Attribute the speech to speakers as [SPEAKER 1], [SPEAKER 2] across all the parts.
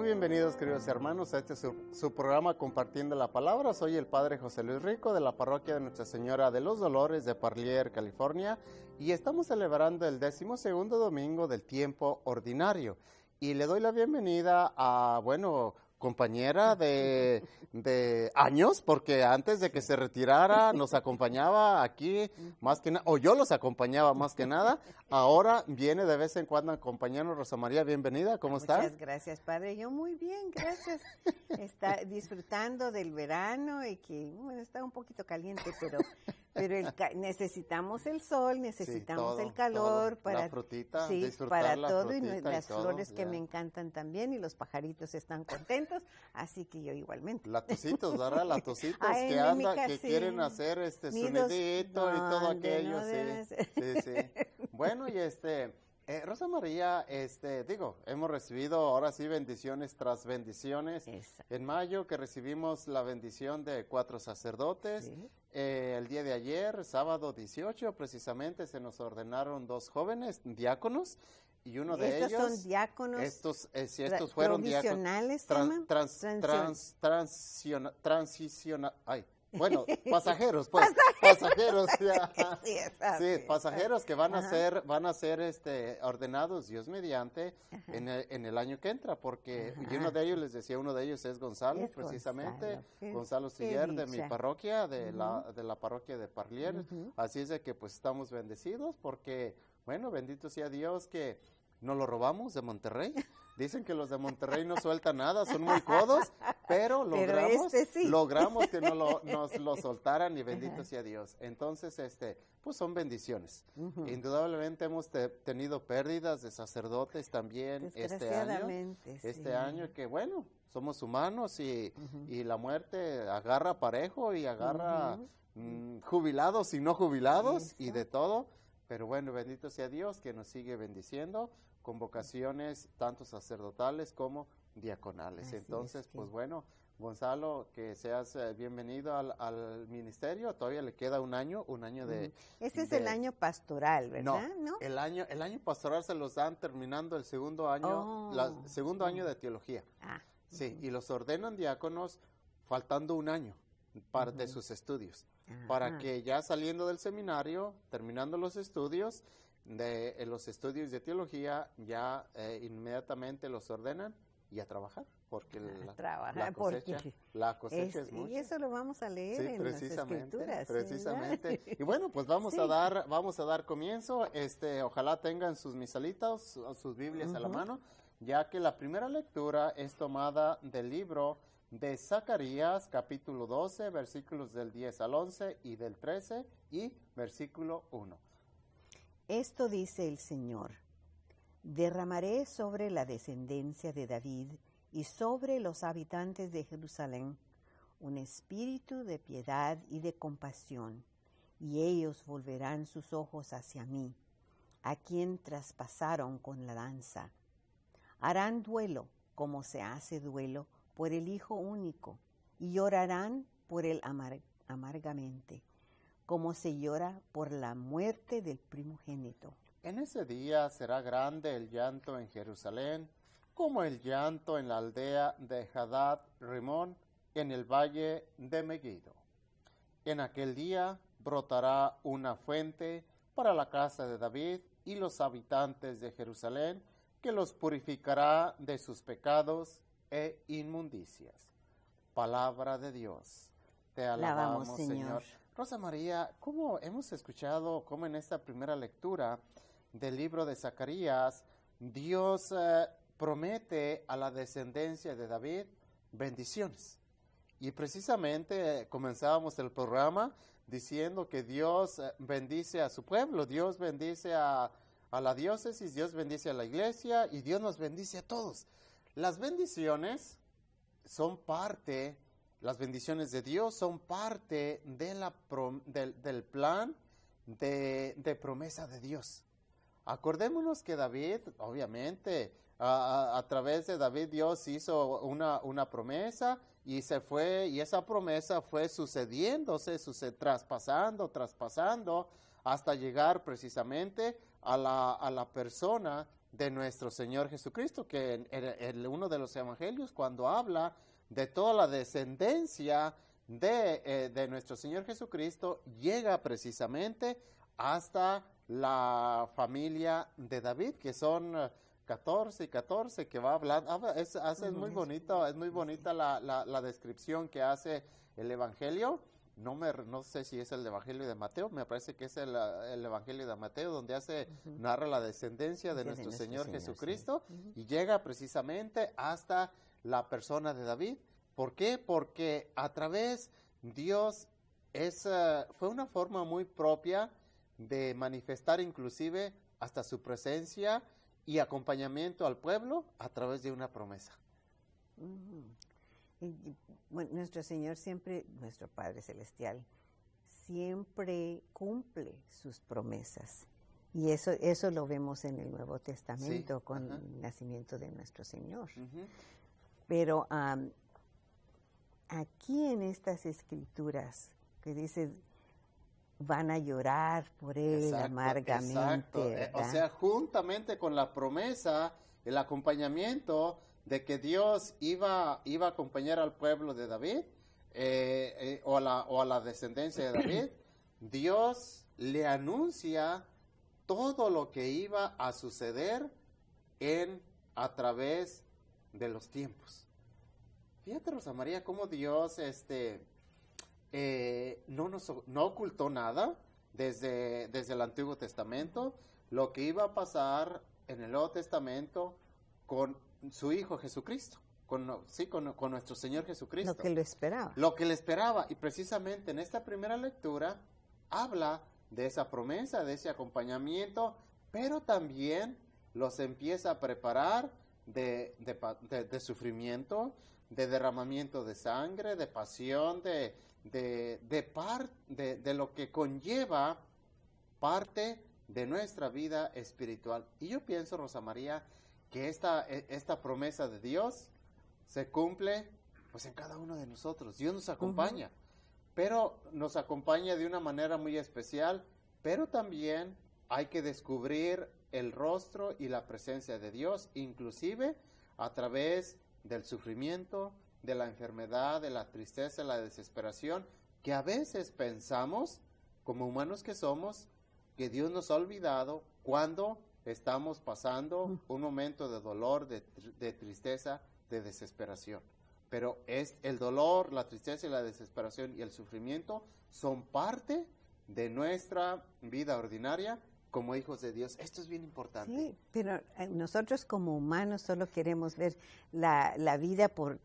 [SPEAKER 1] bienvenidos, queridos hermanos, a este su programa Compartiendo la Palabra. Soy el Padre José Luis Rico de la parroquia de Nuestra Señora de los Dolores de Parlier, California, y estamos celebrando el 12º domingo del tiempo ordinario. Y le doy la bienvenida a, compañera de años, porque antes de que se retirara nos acompañaba aquí más que nada, o yo los acompañaba más que nada. Ahora viene de vez en cuando a acompañarnos. Rosa María, bienvenida, ¿cómo estás?
[SPEAKER 2] Muchas gracias, Padre. Yo muy bien, gracias. Está disfrutando del verano y que, bueno, está un poquito caliente, pero necesitamos el sol, necesitamos el calor para
[SPEAKER 1] la frutita,
[SPEAKER 2] sí,
[SPEAKER 1] disfrutar
[SPEAKER 2] para
[SPEAKER 1] la
[SPEAKER 2] todo, y
[SPEAKER 1] frutita
[SPEAKER 2] las
[SPEAKER 1] todo,
[SPEAKER 2] flores que
[SPEAKER 1] ya.
[SPEAKER 2] me encantan también, y los pajaritos están contentos, así que yo igualmente.
[SPEAKER 1] Latositos, ¿verdad? Latositos
[SPEAKER 2] Ay,
[SPEAKER 1] que
[SPEAKER 2] en mi
[SPEAKER 1] andan,
[SPEAKER 2] casa,
[SPEAKER 1] que
[SPEAKER 2] sí.
[SPEAKER 1] quieren hacer su
[SPEAKER 2] Nidos,
[SPEAKER 1] nidito y todo
[SPEAKER 2] ¿dónde?
[SPEAKER 1] aquello,
[SPEAKER 2] No
[SPEAKER 1] sí.
[SPEAKER 2] deben ser.
[SPEAKER 1] Sí. Bueno, y Rosa María, hemos recibido ahora sí bendiciones tras bendiciones.
[SPEAKER 2] Exacto.
[SPEAKER 1] En mayo que recibimos la bendición de 4 sacerdotes.
[SPEAKER 2] Sí.
[SPEAKER 1] El día de ayer, sábado 18, precisamente se nos ordenaron 2 jóvenes diáconos, y uno de ellos...
[SPEAKER 2] Estos son diáconos.
[SPEAKER 1] Estos fueron diáconos. Pasajeros, pues. Pasajeros, ya.
[SPEAKER 2] Sí,
[SPEAKER 1] Sí, pasajeros que van a ser ordenados, Dios mediante, en el año que entra, porque y uno de ellos es Gonzalo,
[SPEAKER 2] Es
[SPEAKER 1] precisamente,
[SPEAKER 2] Gonzalo,
[SPEAKER 1] Gonzalo
[SPEAKER 2] qué
[SPEAKER 1] Siller, de mi
[SPEAKER 2] dicha.
[SPEAKER 1] parroquia, de la parroquia de Parlier. Así es de que pues estamos bendecidos, porque, bueno, bendito sea Dios que no lo robamos de Monterrey. Dicen que los de Monterrey no sueltan nada, son muy codos, pero logramos que nos lo soltaran, y bendito sea Dios. Entonces, pues son bendiciones. Indudablemente hemos tenido pérdidas de sacerdotes también este año.
[SPEAKER 2] Sí.
[SPEAKER 1] Año que, bueno, somos humanos y la muerte agarra parejo y agarra jubilados y no jubilados. Eso. Y de todo. Pero bueno, bendito sea Dios que nos sigue bendiciendo con vocaciones tanto sacerdotales como diaconales. Así entonces, pues bueno, Gonzalo, que seas bienvenido al ministerio. Todavía le queda un año de...
[SPEAKER 2] Ese es el año pastoral, ¿verdad?
[SPEAKER 1] No, el año pastoral se los dan terminando el segundo año, segundo año de teología. Sí, y los ordenan diáconos faltando un año de sus estudios, para que ya saliendo del seminario, terminando los estudios de teología, ya inmediatamente los ordenan y a trabajar, porque la cosecha es mucha.
[SPEAKER 2] Y eso lo vamos a leer en las Escrituras.
[SPEAKER 1] Precisamente. Y bueno, pues vamos a dar comienzo. Ojalá tengan sus misalitas, sus Biblias a la mano, ya que la primera lectura es tomada del libro de Zacarías, capítulo 12, versículos del 10 al 11 y del 13 y versículo 1.
[SPEAKER 2] Esto dice el Señor: derramaré sobre la descendencia de David y sobre los habitantes de Jerusalén un espíritu de piedad y de compasión, y ellos volverán sus ojos hacia mí, a quien traspasaron con la lanza. Harán duelo como se hace duelo por el hijo único, y llorarán por él amargamente, como se llora por la muerte del primogénito.
[SPEAKER 1] En ese día será grande el llanto en Jerusalén, como el llanto en la aldea de Hadad Rimón, en el valle de Megiddo. En aquel día brotará una fuente para la casa de David y los habitantes de Jerusalén, que los purificará de sus pecados e inmundicias. Palabra de Dios. Te alabamos, Señor. Rosa María, ¿cómo hemos escuchado cómo en esta primera lectura del libro de Zacarías, Dios promete a la descendencia de David bendiciones? Y precisamente comenzábamos el programa diciendo que Dios bendice a su pueblo, Dios bendice a la diócesis, Dios bendice a la iglesia y Dios nos bendice a todos. Las bendiciones son parte, las bendiciones de Dios son parte de del plan de promesa de Dios. Acordémonos que David, obviamente, a través de David Dios hizo una promesa y esa promesa fue sucediéndose, traspasando, hasta llegar precisamente a la persona de nuestro Señor Jesucristo, que en uno de los evangelios, cuando habla de toda la descendencia de nuestro Señor Jesucristo, llega precisamente hasta la familia de David, que son 14 y 14, que va hablando, es muy bonito, es muy bonita la descripción que hace el evangelio. No sé si es el evangelio de Mateo, me parece que es el evangelio de Mateo, donde narra la descendencia de nuestro Señor Jesucristo, sí. Y llega precisamente hasta la persona de David. ¿Por qué? Porque a través Dios fue una forma muy propia de manifestar inclusive hasta su presencia y acompañamiento al pueblo a través de una promesa.
[SPEAKER 2] Bueno, nuestro Señor siempre, nuestro Padre Celestial, siempre cumple sus promesas. Y eso lo vemos en el Nuevo Testamento, sí, con el nacimiento de nuestro Señor. Pero aquí en estas escrituras que dice, van a llorar por él amargamente.
[SPEAKER 1] Exacto. O sea, juntamente con la promesa, el acompañamiento de que Dios iba a acompañar al pueblo de David, o a la descendencia de David, Dios le anuncia todo lo que iba a suceder a través de los tiempos. Fíjate, Rosa María, cómo Dios no ocultó nada desde el Antiguo Testamento, lo que iba a pasar en el Nuevo Testamento con su Hijo Jesucristo, con nuestro Señor Jesucristo.
[SPEAKER 2] Lo que lo esperaba.
[SPEAKER 1] Lo que le esperaba, y precisamente en esta primera lectura habla de esa promesa, de ese acompañamiento, pero también los empieza a preparar de sufrimiento, de derramamiento de sangre, de pasión, de lo que conlleva parte de nuestra vida espiritual. Y yo pienso, Rosa María, que esta promesa de Dios se cumple pues en cada uno de nosotros. Dios nos acompaña, pero nos acompaña de una manera muy especial, pero también hay que descubrir el rostro y la presencia de Dios, inclusive a través del sufrimiento, de la enfermedad, de la tristeza, la desesperación, que a veces pensamos, como humanos que somos, que Dios nos ha olvidado cuando estamos pasando un momento de dolor, de tristeza, de desesperación. Pero es el dolor, la tristeza y la desesperación y el sufrimiento son parte de nuestra vida ordinaria como hijos de Dios. Esto es bien importante.
[SPEAKER 2] Sí, pero nosotros como humanos solo queremos ver la vida por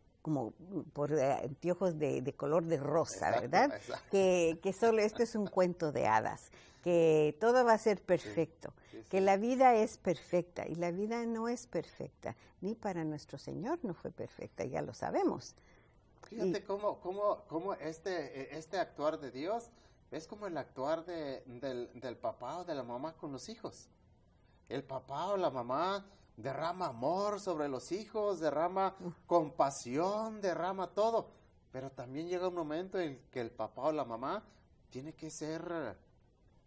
[SPEAKER 2] anteojos de color de rosa, exacto, ¿verdad? Exacto. Que solo esto es un cuento de hadas, que todo va a ser perfecto, sí, que la vida es perfecta, y la vida no es perfecta, ni para nuestro Señor no fue perfecta, ya lo sabemos.
[SPEAKER 1] Fíjate cómo este actuar de Dios es como el actuar del papá o de la mamá con los hijos. El papá o la mamá derrama amor sobre los hijos, derrama compasión, derrama todo, pero también llega un momento en que el papá o la mamá tiene que ser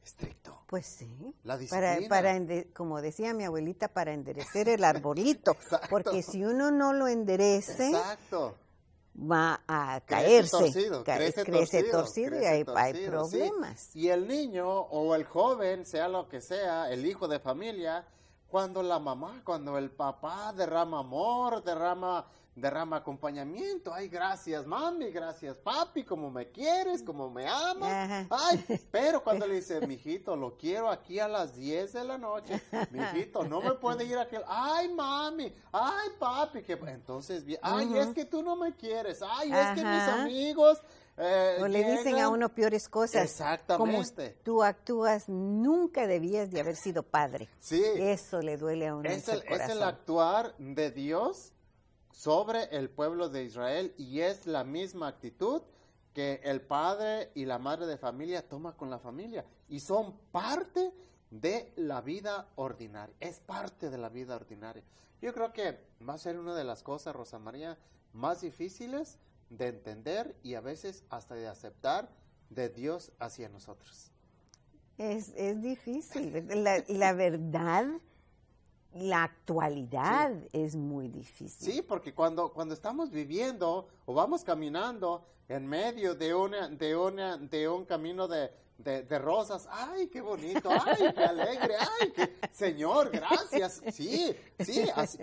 [SPEAKER 1] estricto.
[SPEAKER 2] Pues sí,
[SPEAKER 1] la disciplina.
[SPEAKER 2] Como decía mi abuelita, para enderecer el arbolito, exacto, porque si uno no lo enderece, exacto, va a caerse, crece torcido y hay problemas.
[SPEAKER 1] Sí. Y el niño o el joven, sea lo que sea, el hijo de familia, cuando el papá derrama amor, derrama acompañamiento, ay, gracias mami, gracias papi, como me quieres, como me amas, ajá, ay, pero cuando le dice, mijito, lo quiero aquí a las 10 de la noche, mijito, no me puede ir aquel, ay mami, ay papi, que entonces, ay, es que tú no me quieres, ay, ajá, es que mis amigos...
[SPEAKER 2] o le dicen a uno peores cosas.
[SPEAKER 1] Exactamente.
[SPEAKER 2] Como tú actúas, nunca debías de haber sido padre.
[SPEAKER 1] Sí.
[SPEAKER 2] Eso le duele a uno en el corazón.
[SPEAKER 1] Es el actuar de Dios sobre el pueblo de Israel, y es la misma actitud que el padre y la madre de familia toma con la familia, y son parte de la vida ordinaria. Es parte de la vida ordinaria. Yo creo que va a ser una de las cosas, Rosa María, más difíciles de entender y a veces hasta de aceptar de Dios hacia nosotros.
[SPEAKER 2] Es difícil. La verdad la actualidad es muy difícil.
[SPEAKER 1] Sí, porque cuando estamos viviendo o vamos caminando en medio de un camino de rosas, ¡ay, qué bonito! ¡Ay, qué alegre! ¡Ay, qué Señor, gracias! Sí,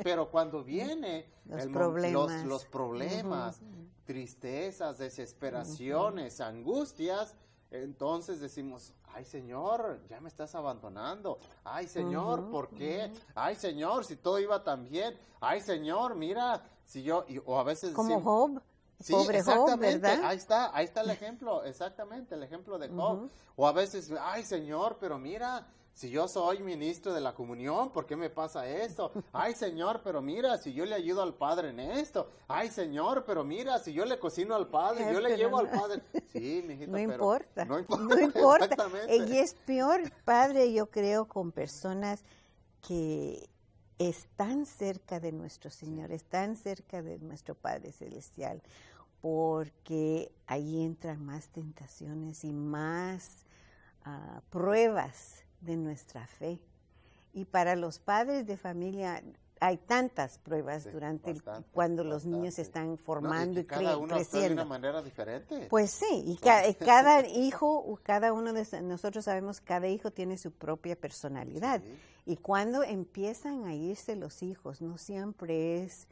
[SPEAKER 1] pero cuando viene los problemas, tristezas, desesperaciones, angustias, entonces decimos, ay, Señor, ya me estás abandonando. Ay, Señor, ¿por qué? Ay, Señor, si todo iba tan bien. Ay, Señor, mira, si yo, o a veces
[SPEAKER 2] como
[SPEAKER 1] decimos,
[SPEAKER 2] Job,
[SPEAKER 1] sí,
[SPEAKER 2] pobre Job, ¿verdad?
[SPEAKER 1] ahí está el ejemplo, exactamente, el ejemplo de Job. O a veces, ay, Señor, pero mira, si yo soy ministro de la comunión, ¿por qué me pasa esto? Ay, Señor, pero mira, si yo le ayudo al Padre en esto. Ay, Señor, pero mira, si yo le cocino al Padre, yo le llevo al Padre. Sí, mijito,
[SPEAKER 2] no
[SPEAKER 1] pero
[SPEAKER 2] importa.
[SPEAKER 1] No importa.
[SPEAKER 2] No importa.
[SPEAKER 1] Exactamente.
[SPEAKER 2] Y es peor, Padre, yo creo, con personas que están cerca de nuestro Señor, están cerca de nuestro Padre Celestial, porque ahí entran más tentaciones y más pruebas de nuestra fe. Y para los padres de familia hay tantas pruebas cuando los niños se están formando y
[SPEAKER 1] cada uno actúa de una
[SPEAKER 2] creciendo.
[SPEAKER 1] manera diferente.
[SPEAKER 2] Pues sí, y cada hijo, cada uno de nosotros sabemos, cada hijo tiene su propia personalidad.
[SPEAKER 1] Sí.
[SPEAKER 2] Y cuando empiezan a irse los hijos, no siempre es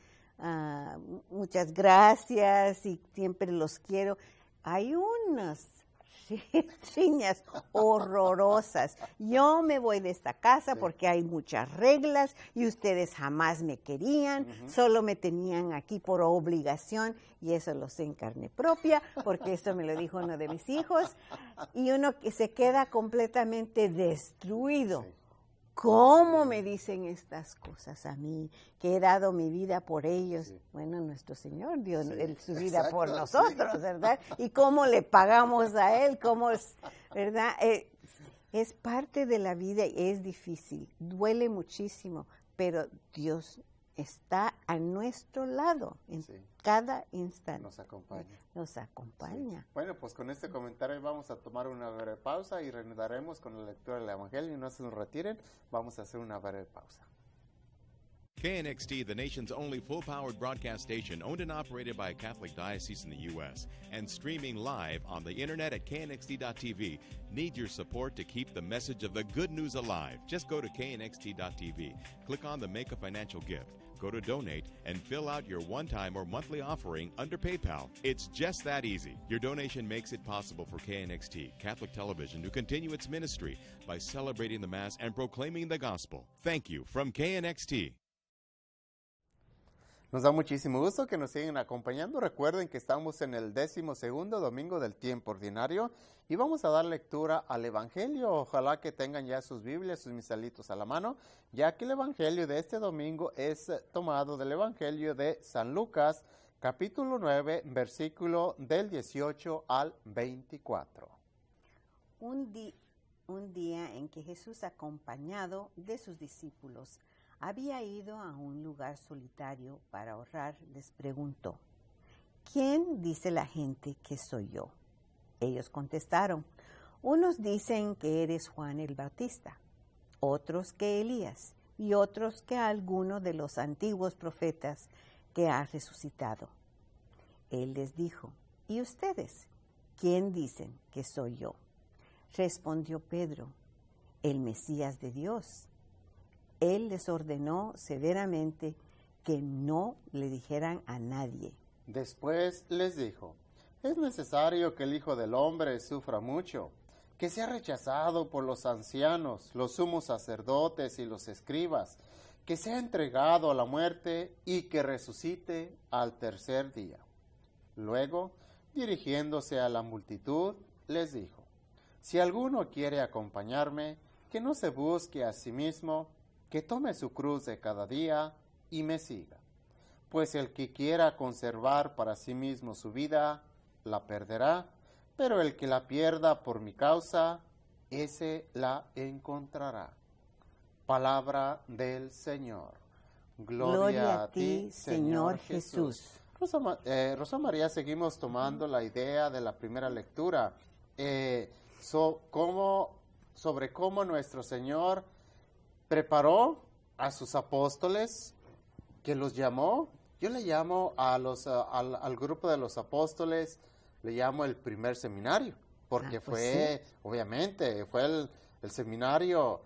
[SPEAKER 2] muchas gracias y siempre los quiero. Hay unas riñas horrorosas. Yo me voy de esta casa porque hay muchas reglas y ustedes jamás me querían, solo me tenían aquí por obligación, y eso lo sé en carne propia porque eso me lo dijo uno de mis hijos, y uno que se queda completamente destruido.
[SPEAKER 1] Sí.
[SPEAKER 2] ¿Cómo me dicen estas cosas a mí, que he dado mi vida por ellos?
[SPEAKER 1] Sí.
[SPEAKER 2] Bueno, nuestro Señor dio su vida
[SPEAKER 1] Exacto,
[SPEAKER 2] por nosotros, ¿verdad? ¿Y cómo le pagamos a Él? ¿Cómo es, verdad? Es parte de la vida y es difícil, duele muchísimo, pero Dios está a nuestro lado en cada instante.
[SPEAKER 1] Nos acompaña.
[SPEAKER 2] Nos acompaña.
[SPEAKER 1] Sí. Bueno, pues con este comentario vamos a tomar una breve pausa y reanudaremos con la lectura del Evangelio. No se nos retiren, vamos a hacer una breve pausa.
[SPEAKER 3] KNXT, the nation's only full-powered broadcast station, owned and operated by a Catholic diocese in the U.S., and streaming live on the internet at knxt.tv, need your support to keep the message of the good news alive. Just go to knxt.tv, click on the Make a Financial Gift, go to Donate, and fill out your one-time or monthly offering under PayPal. It's just that easy. Your donation makes it possible for KNXT, Catholic Television, to continue its ministry by celebrating the Mass and proclaiming the Gospel. Thank you from KNXT.
[SPEAKER 1] Nos da muchísimo gusto que nos sigan acompañando. Recuerden que estamos en el 12º domingo del tiempo ordinario y vamos a dar lectura al Evangelio. Ojalá que tengan ya sus Biblias, sus misalitos a la mano, ya que el Evangelio de este domingo es tomado del Evangelio de San Lucas, capítulo 9, versículo del 18 al 24.
[SPEAKER 2] Un día en que Jesús, acompañado de sus discípulos, había ido a un lugar solitario para orar, les preguntó: ¿quién dice la gente que soy yo? Ellos contestaron: unos dicen que eres Juan el Bautista, otros que Elías, y otros que alguno de los antiguos profetas que ha resucitado. Él les dijo: ¿y ustedes? ¿Quién dicen que soy yo? Respondió Pedro: el Mesías de Dios. Él les ordenó severamente que no le dijeran a nadie.
[SPEAKER 1] Después les dijo: es necesario que el Hijo del Hombre sufra mucho, que sea rechazado por los ancianos, los sumos sacerdotes y los escribas, que sea entregado a la muerte y que resucite al tercer día. Luego, dirigiéndose a la multitud, les dijo: si alguno quiere acompañarme, que no se busque a sí mismo, que tome su cruz de cada día y me siga. Pues el que quiera conservar para sí mismo su vida, la perderá, pero el que la pierda por mi causa, ese la encontrará. Palabra del Señor. Gloria a ti, Señor Jesús. Rosa María, seguimos tomando la idea de la primera lectura, sobre cómo nuestro Señor preparó a sus apóstoles, que los llamó. Yo le llamo al grupo de los apóstoles, le llamo el primer seminario, porque fue, sí, obviamente, fue el seminario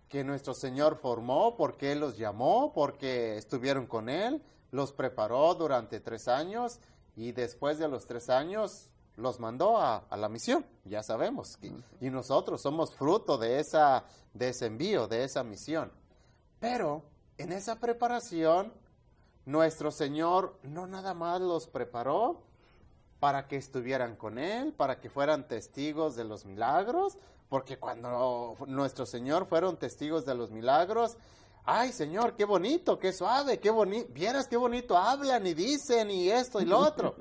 [SPEAKER 1] que nuestro Señor formó, porque Él los llamó, porque estuvieron con Él, los preparó durante 3 años, y después de los 3 años los mandó a la misión, ya sabemos, y nosotros somos fruto de ese envío, de esa misión. Pero en esa preparación, nuestro Señor no nada más los preparó para que estuvieran con Él, para que fueran testigos de los milagros, porque cuando nuestro Señor fueron testigos de los milagros, ¡ay, Señor, qué bonito, qué suave, qué bonito! Vieras qué bonito hablan y dicen y esto y lo otro.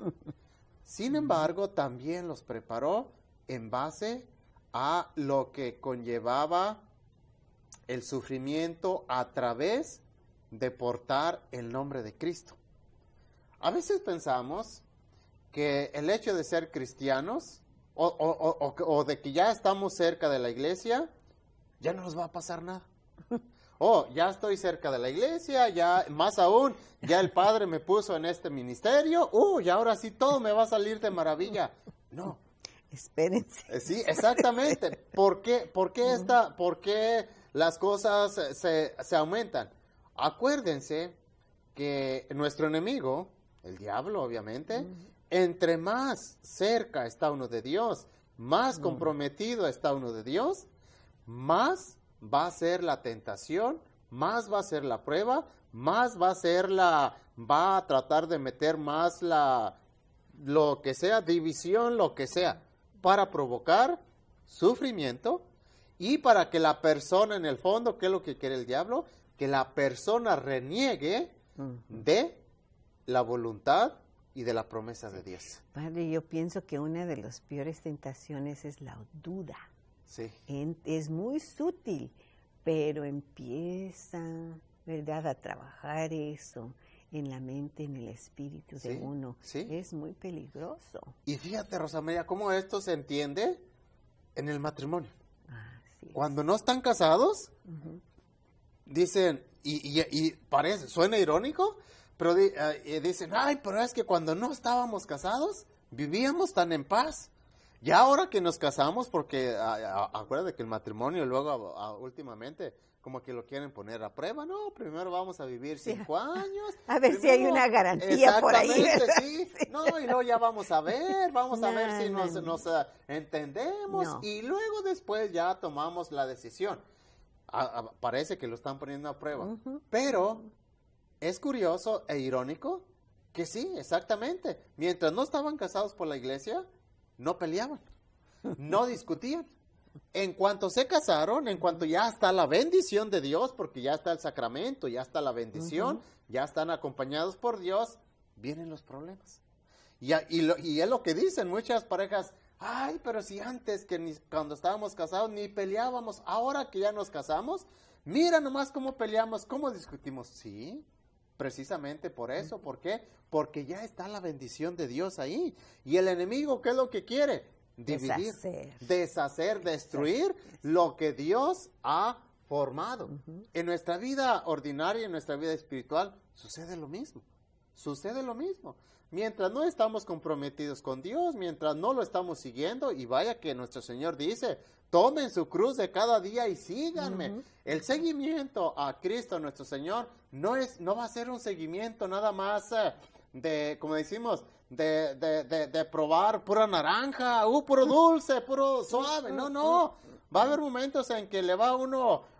[SPEAKER 1] Sin embargo, también los preparó en base a lo que conllevaba el sufrimiento a través de portar el nombre de Cristo. A veces pensamos que el hecho de ser cristianos o de que ya estamos cerca de la iglesia, ya no nos va a pasar nada. Ya estoy cerca de la iglesia, ya, más aún, ya el Padre me puso en este ministerio, y ahora sí todo me va a salir de maravilla. No.
[SPEAKER 2] Espérense.
[SPEAKER 1] Sí, exactamente. ¿Por qué las cosas se aumentan? Acuérdense que nuestro enemigo, el diablo, obviamente, entre más cerca está uno de Dios, más comprometido está uno de Dios, más va a ser la tentación, más va a ser la prueba, más va a tratar de meter más lo que sea, división, lo que sea, para provocar sufrimiento y para que la persona en el fondo, ¿qué es lo que quiere el diablo? Que la persona reniegue de la voluntad y de la promesa de Dios.
[SPEAKER 2] Padre, yo pienso que una de las peores tentaciones es la duda.
[SPEAKER 1] Sí.
[SPEAKER 2] Es muy sutil, pero empieza, ¿verdad?, a trabajar eso en la mente, en el espíritu de uno.
[SPEAKER 1] Sí.
[SPEAKER 2] Es muy peligroso.
[SPEAKER 1] Y fíjate, Rosa María, cómo esto se entiende en el matrimonio. Cuando no están casados, dicen, y parece, suena irónico, pero dicen, ay, pero es que cuando no estábamos casados, vivíamos tan en paz. Y ahora que nos casamos, porque acuérdate que el matrimonio luego últimamente como que lo quieren poner a prueba, no, primero vamos a vivir 5 años.
[SPEAKER 2] A ver si hay una garantía por ahí.
[SPEAKER 1] Exactamente, sí. No, y luego ya vamos a ver si nos entendemos y luego después ya tomamos la decisión. Parece que lo están poniendo a prueba. Pero es curioso e irónico que sí, exactamente. Mientras no estaban casados por la iglesia, no peleaban, no discutían. En cuanto se casaron, en cuanto ya está la bendición de Dios, porque ya está el sacramento, ya está la bendición, ya están acompañados por Dios, vienen los problemas. Y es lo que dicen muchas parejas, ay, pero si antes cuando estábamos casados ni peleábamos, ahora que ya nos casamos, mira nomás cómo peleamos, cómo discutimos. Sí, precisamente por eso. ¿Por qué? Porque ya está la bendición de Dios ahí. Y el enemigo, ¿qué es lo que quiere? Dividir, deshacer, destruir lo que Dios ha formado. En nuestra vida ordinaria, en nuestra vida espiritual, sucede lo mismo. Mientras no estamos comprometidos con Dios, mientras no lo estamos siguiendo, y vaya que nuestro Señor dice, tomen su cruz de cada día y síganme. El seguimiento a Cristo, nuestro Señor, no va a ser un seguimiento nada más como decimos, de probar pura naranja, puro dulce, puro suave. No. Va a haber momentos en que le van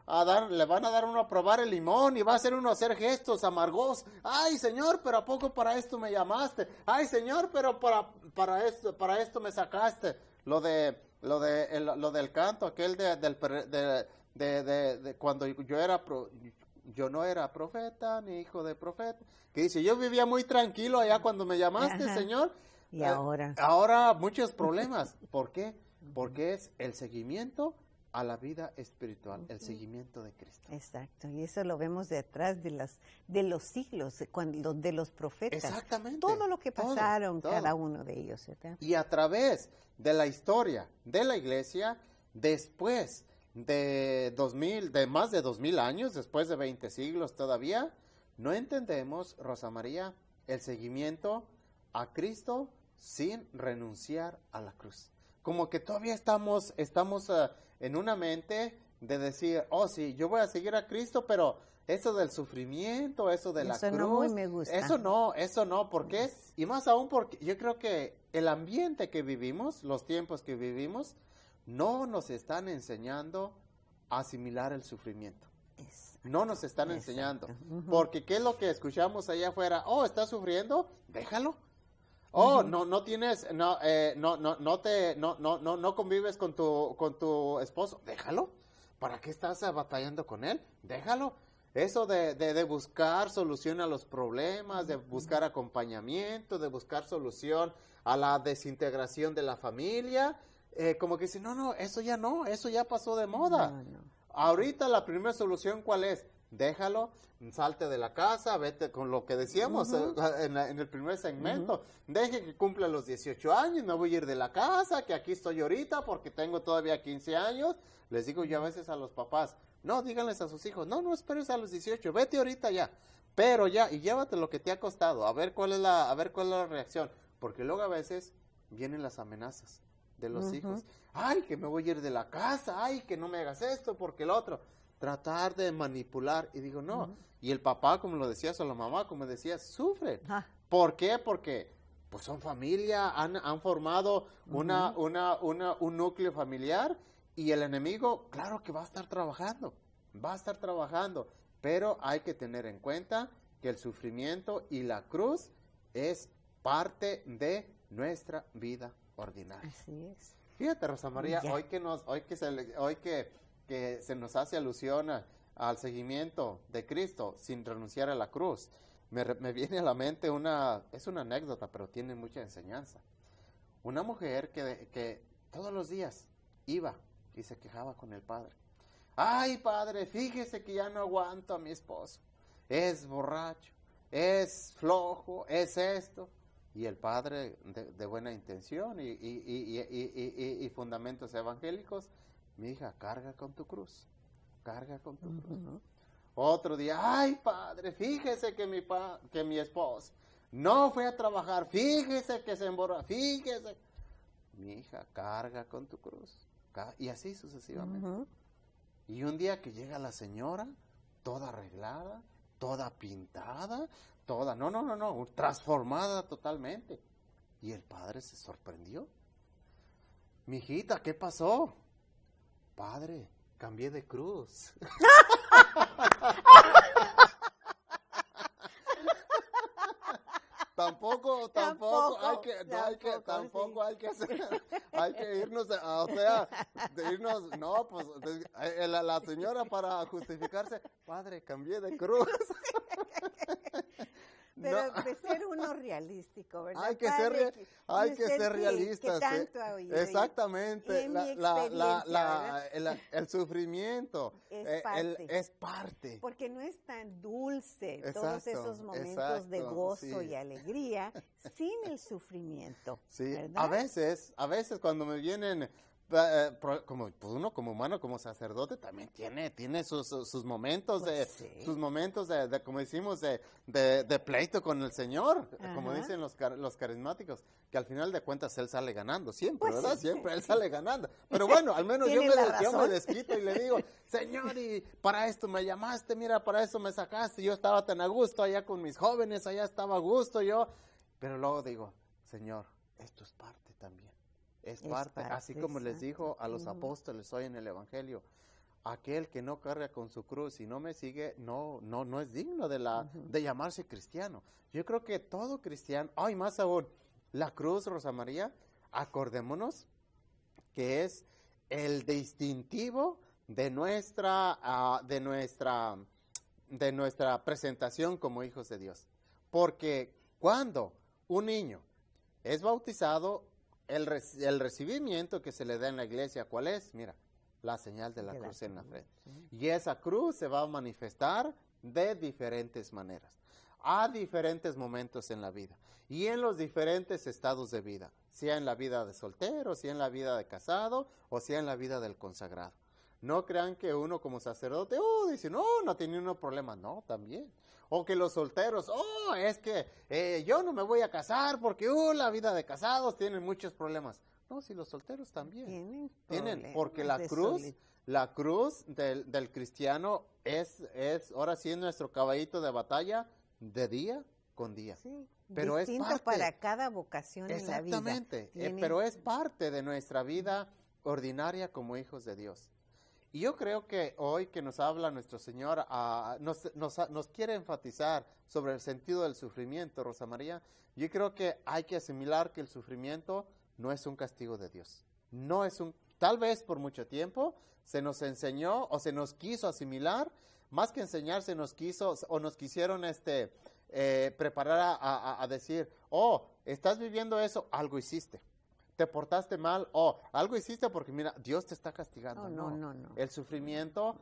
[SPEAKER 1] a dar uno a probar el limón y va a hacer uno hacer gestos amargos. Ay, Señor, pero ¿a poco para esto me llamaste? Ay, Señor, pero para esto me sacaste. Lo del canto, aquel de cuando yo no era profeta ni hijo de profeta, que dice, yo vivía muy tranquilo allá cuando me llamaste, Señor.
[SPEAKER 2] Y ahora.
[SPEAKER 1] Ahora muchos problemas. ¿Por qué? Porque es el seguimiento a la vida espiritual, el seguimiento de Cristo.
[SPEAKER 2] Exacto, y eso lo vemos detrás de los siglos, de los profetas.
[SPEAKER 1] Exactamente.
[SPEAKER 2] Todo lo que pasaron, cada uno de ellos, ¿verdad?
[SPEAKER 1] Y a través de la historia de la iglesia, después de más de 2000 años, después de 20 siglos todavía, no entendemos, Rosa María, el seguimiento a Cristo sin renunciar a la cruz. Como que todavía estamos en una mente de decir, oh sí, yo voy a seguir a Cristo, pero eso del sufrimiento, eso de la cruz,
[SPEAKER 2] no muy me gusta.
[SPEAKER 1] eso no, ¿por qué? Y más aún porque yo creo que el ambiente que vivimos, los tiempos que vivimos, no nos están enseñando a asimilar el sufrimiento. No nos están enseñando. Porque ¿qué es lo que escuchamos allá afuera? Oh, ¿estás sufriendo? Déjalo. Oh, no tienes, no convives con tu esposo. Déjalo. ¿Para qué estás batallando con él? Déjalo. Eso de buscar solución a los problemas, de buscar acompañamiento, de buscar solución a la desintegración de la familia, como que dice, no, eso ya pasó de moda.
[SPEAKER 2] No.
[SPEAKER 1] Ahorita la primera solución, ¿cuál es? Déjalo, salte de la casa, vete con lo que decíamos en el primer segmento. Deje que cumpla los 18 años, me voy a ir de la casa, que aquí estoy ahorita porque tengo todavía 15 años. Les digo yo a veces a los papás, no, díganles a sus hijos, no esperes a los 18, vete ahorita ya. Pero ya, y llévate lo que te ha costado, a ver cuál es la reacción. Porque luego a veces vienen las amenazas de los hijos. Ay, que me voy a ir de la casa, ay, que no me hagas esto porque el otro. Tratar de manipular, y digo, no. Y el papá, como lo decías, o la mamá, como decías, sufren. ¿Por qué? Porque pues son familia, han formado un núcleo familiar, y el enemigo, claro que va a estar trabajando, pero hay que tener en cuenta que el sufrimiento y la cruz es parte de nuestra vida ordinaria.
[SPEAKER 2] Así es.
[SPEAKER 1] Fíjate, Rosa María, hoy que se nos hace alusión al seguimiento de Cristo sin renunciar a la cruz, me viene a la mente es una anécdota, pero tiene mucha enseñanza. Una mujer que todos los días iba y se quejaba con el padre. Ay, padre, fíjese que ya no aguanto a mi esposo. Es borracho, es flojo, es esto. Y el padre, de buena intención y fundamentos evangélicos, mi hija, carga con tu cruz. Otro día, ay, padre, fíjese que mi esposo no fue a trabajar, fíjese que se emborrachó, fíjese. Mi hija, carga con tu cruz. Y así sucesivamente. Y un día que llega la señora, toda arreglada, toda pintada, transformada totalmente. Y el padre se sorprendió. Mijita, ¿qué pasó? Padre, cambié de cruz. Tampoco hay que irnos, la señora para justificarse, padre, cambié de cruz.
[SPEAKER 2] Pero de ser uno realístico, ¿verdad?
[SPEAKER 1] Hay que ser realistas. Exactamente. El sufrimiento es parte.
[SPEAKER 2] Porque no es tan dulce todos esos momentos de gozo y alegría sin el sufrimiento.
[SPEAKER 1] Sí,
[SPEAKER 2] ¿verdad?
[SPEAKER 1] a veces cuando me vienen, como uno como humano, como sacerdote, también tiene sus momentos sus momentos de como decimos de pleito con el Señor. Ajá. Como dicen los carismáticos, que al final de cuentas él sale ganando siempre, ¿verdad? Sí. Siempre él sale ganando. Pero bueno, al menos yo me desquito y le digo, Señor, y para esto me llamaste, mira, para eso me sacaste, yo estaba tan a gusto allá con mis jóvenes, allá estaba a gusto yo, pero luego digo, Señor, esto es parte también. Es parte, así como les dijo a los apóstoles hoy en el Evangelio, aquel que no carga con su cruz y no me sigue, no es digno de llamarse cristiano. Yo creo que todo cristiano, más aún, la cruz, Rosa María, acordémonos que es el distintivo de nuestra presentación como hijos de Dios. Porque cuando un niño es bautizado, el recibimiento que se le da en la iglesia, ¿cuál es? Mira, la señal de la cruz en la frente. Y esa cruz se va a manifestar de diferentes maneras, a diferentes momentos en la vida, y en los diferentes estados de vida, sea en la vida de soltero, sea en la vida de casado, o sea en la vida del consagrado. No crean que uno como sacerdote, dice, no tiene uno problema. No, también. O que los solteros, es que yo no me voy a casar porque la vida de casados tienen muchos problemas. No, si los solteros también. Tienen, porque la cruz del cristiano es ahora sí es nuestro caballito de batalla de día con día.
[SPEAKER 2] Sí,
[SPEAKER 1] pero
[SPEAKER 2] distinto
[SPEAKER 1] es parte,
[SPEAKER 2] para cada vocación en la vida.
[SPEAKER 1] Exactamente, pero es parte de nuestra vida ordinaria como hijos de Dios. Y yo creo que hoy que nos habla nuestro Señor, nos quiere enfatizar sobre el sentido del sufrimiento, Rosa María. Yo creo que hay que asimilar que el sufrimiento no es un castigo de Dios. No es tal vez por mucho tiempo se nos enseñó o se nos quiso asimilar, más que enseñar se nos quiso o nos quisieron preparar a decir, estás viviendo eso, algo hiciste. Te portaste mal, algo hiciste porque mira, Dios te está castigando.
[SPEAKER 2] No.
[SPEAKER 1] El sufrimiento,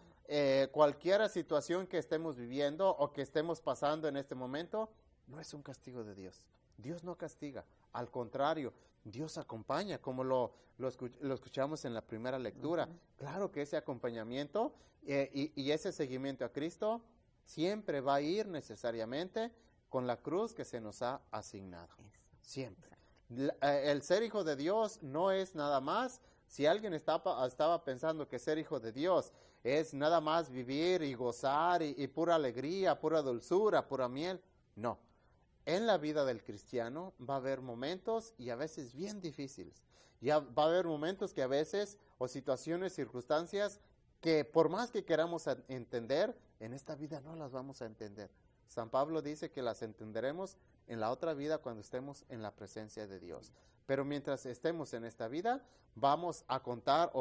[SPEAKER 1] cualquier situación que estemos viviendo o que estemos pasando en este momento, no es un castigo de Dios. Dios no castiga, al contrario, Dios acompaña, como lo escuchamos en la primera lectura. Uh-huh. Claro que ese acompañamiento y ese seguimiento a Cristo siempre va a ir necesariamente con la cruz que se nos ha asignado. Siempre. El ser hijo de Dios no es nada más, si alguien estaba pensando que ser hijo de Dios es nada más vivir y gozar y pura alegría, pura dulzura, pura miel, no. En la vida del cristiano va a haber momentos y a veces bien difíciles. Ya va a haber momentos que a veces, o situaciones, circunstancias, que por más que queramos entender, en esta vida no las vamos a entender. San Pablo dice que las entenderemos en la otra vida cuando estemos en la presencia de Dios. Pero mientras estemos en esta vida, vamos a contar